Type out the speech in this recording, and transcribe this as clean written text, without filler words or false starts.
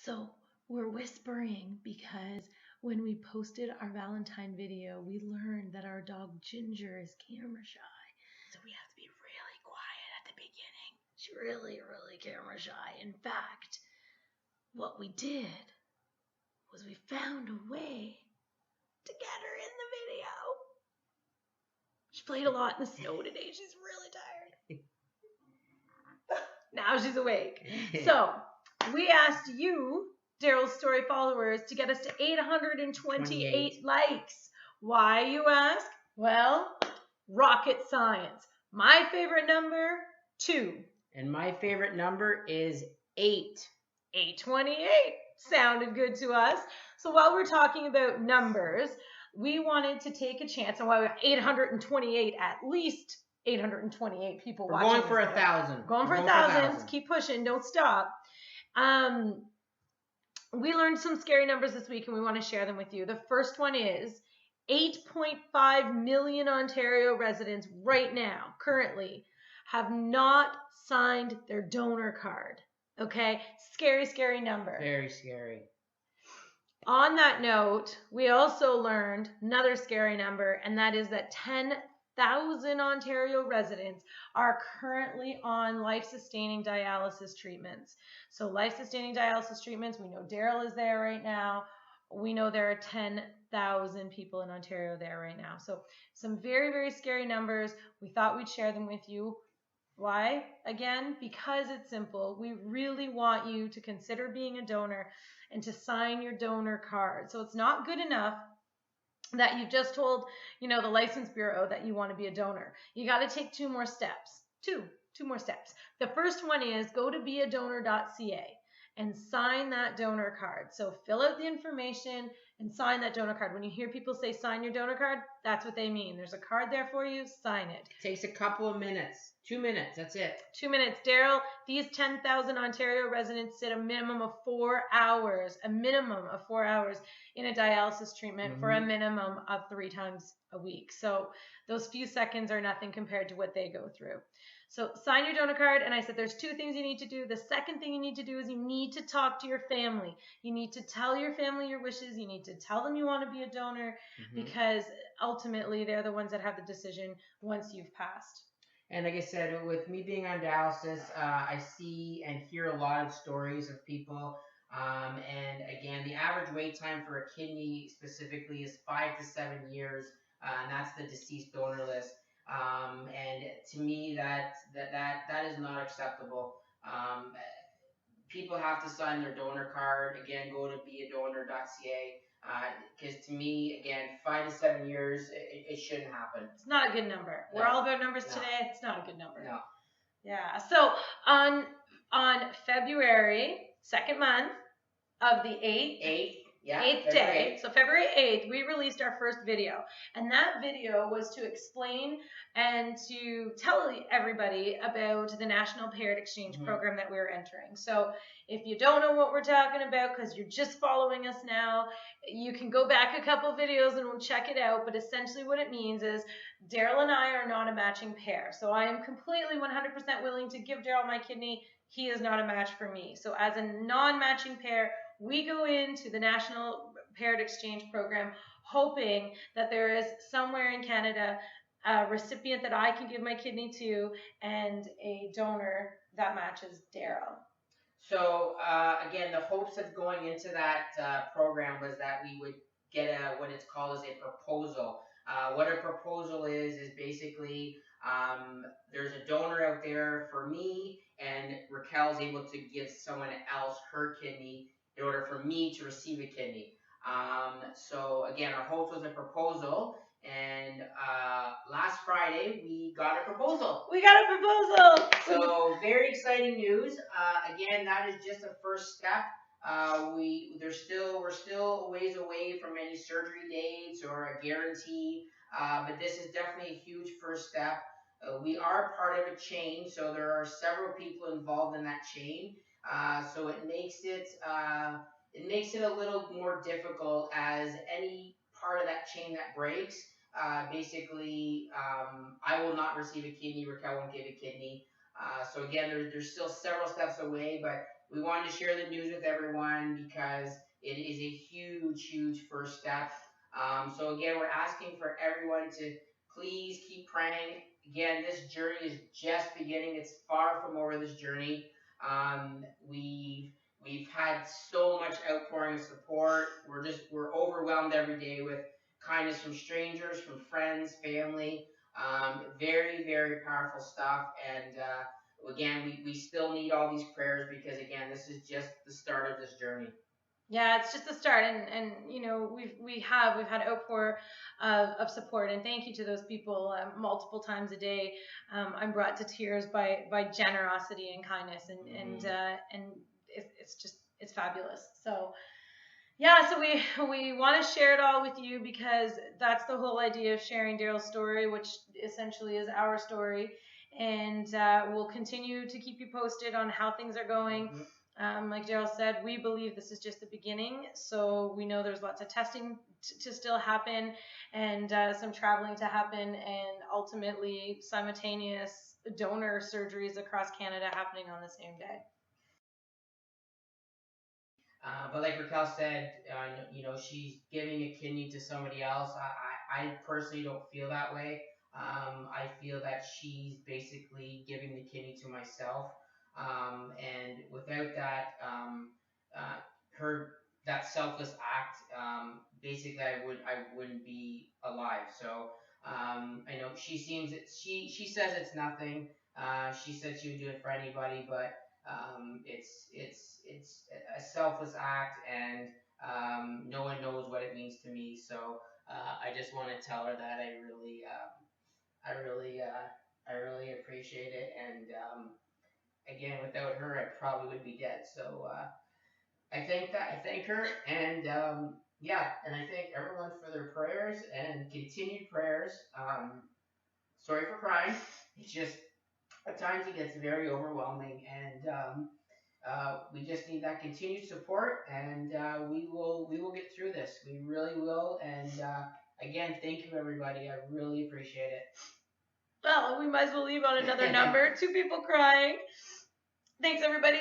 So we're whispering because when we posted our Valentine video, we learned that our dog Ginger is camera shy. So we have to be really quiet at the beginning. She's really camera shy. In fact, what we did was we found a way to get her in the video. She played a lot in the snow today. She's really tired. Now she's awake. So we asked you, Daryl's Story followers, to get us to 828 likes. Why, you ask? Well, rocket science. My favorite number, 2. And my favorite number is 8. 828 sounded good to us. So while we're talking about numbers, we wanted to take a chance, and while we have 828, at least 828 people We're watching. Going for 1,000. Going for 1,000. Keep pushing. Don't stop. We learned some scary numbers this week, and we want to share them with you. The first one is 8.5 million Ontario residents right now, currently, have not signed their donor card. Okay? Scary number. Very scary. On that note, we also learned another scary number, and that is that 10,000 Ontario residents are currently on life-sustaining dialysis treatments. So life-sustaining dialysis treatments, we know Daryl is there right now. We know there are 10,000 people in Ontario there right now. So some very scary numbers. We thought we'd share them with you. Why? Again, because it's simple. We really want you to consider being a donor and to sign your donor card. So it's not good enough that you've just told, the License Bureau that you want to be a donor. You got to take 2 more steps. Two more steps. The first one is go to beadonor.ca and sign that donor card. So fill out the information and sign that donor card. When you hear people say sign your donor card, that's what they mean. There's a card there for you. Sign it. Takes a couple of minutes. 2 minutes. That's it. 2 minutes. Daryl, these 10,000 Ontario residents sit a minimum of 4 hours, in a dialysis treatment for a minimum of 3 times a week. So those few seconds are nothing compared to what they go through. So sign your donor card, and I said there's 2 things you need to do. The second thing you need to do is you need to talk to your family. You need to tell your family your wishes. You need to tell them you want to be a donor because ultimately they're the ones that have the decision once you've passed. And like I said, with me being on dialysis, I see and hear a lot of stories of people. And again, the average wait time for a kidney specifically is 5 to 7 years, and that's the deceased donor list. And to me, that is not acceptable. People have to sign their donor card. Again, go to beadonor.ca. Because to me, again, 5 to 7 years, it shouldn't happen. It's not a good number. No. We're all about numbers today. It's not a good number. No. Yeah. So on February 2nd month of the 8th day, so February 8th, we released our first video. And that video was to explain and to tell everybody about the National Paired Exchange program that we were entering. So if you don't know what we're talking about because you're just following us now, you can go back a couple videos and we'll check it out. But essentially what it means is Daryl and I are not a matching pair. So I am completely 100% willing to give Daryl my kidney. He is not a match for me. So as a non-matching pair, we go into the National Paired Exchange program hoping that there is somewhere in Canada a recipient that I can give my kidney to and a donor that matches Daryl. So again, the hopes of going into that program was that we would get what it's called as a proposal. What a proposal is basically there's a donor out there for me, and Raquel's able to give someone else her kidney in order for me to receive a kidney. So again, our hopes was a proposal, and last Friday we got a proposal. So very exciting news. Again, that is just a first step. We're still a ways away from any surgery dates or a guarantee, but this is definitely a huge first step. We are part of a chain, so there are several people involved in that chain. So it makes it a little more difficult, as any part of that chain that breaks, basically, I will not receive a kidney. Raquel won't give a kidney. So again, there's still several steps away, but we wanted to share the news with everyone because it is a huge, huge first step. So again, we're asking for everyone to please keep praying. Again, this journey is just beginning. It's far from over, this journey. Um, we've we've had so much outpouring of support. We're overwhelmed every day with kindness from strangers, from friends, family. Very, very powerful stuff. And again, we still need all these prayers because again, this is just the start of this journey. Yeah, it's just the start, and you know we've had outpour of support, and thank you to those people multiple times a day. I'm brought to tears by generosity and kindness, and it's just it's fabulous. So yeah, so we want to share it all with you because that's the whole idea of sharing Daryl's story, which essentially is our story, and we'll continue to keep you posted on how things are going. Like Daryl said, we believe this is just the beginning. So we know there's lots of testing to still happen and some traveling to happen, and ultimately simultaneous donor surgeries across Canada happening on the same day. But like Raquel said, she's giving a kidney to somebody else. I personally don't feel that way. I feel that she's basically giving the kidney to myself. And without that, her that selfless act, basically I wouldn't be alive. So I know she says it's nothing. She said she would do it for anybody, but it's a selfless act, and no one knows what it means to me. So I just want to tell her that I really appreciate it, and again, without her, I probably would be dead. So I thank her, and yeah, and I thank everyone for their prayers and continued prayers. Sorry for crying. It's just at times it gets very overwhelming, and we just need that continued support, and we will get through this. We really will. And again, thank you everybody. I really appreciate it. Well, we might as well leave on another number. 2 people crying. Thanks everybody.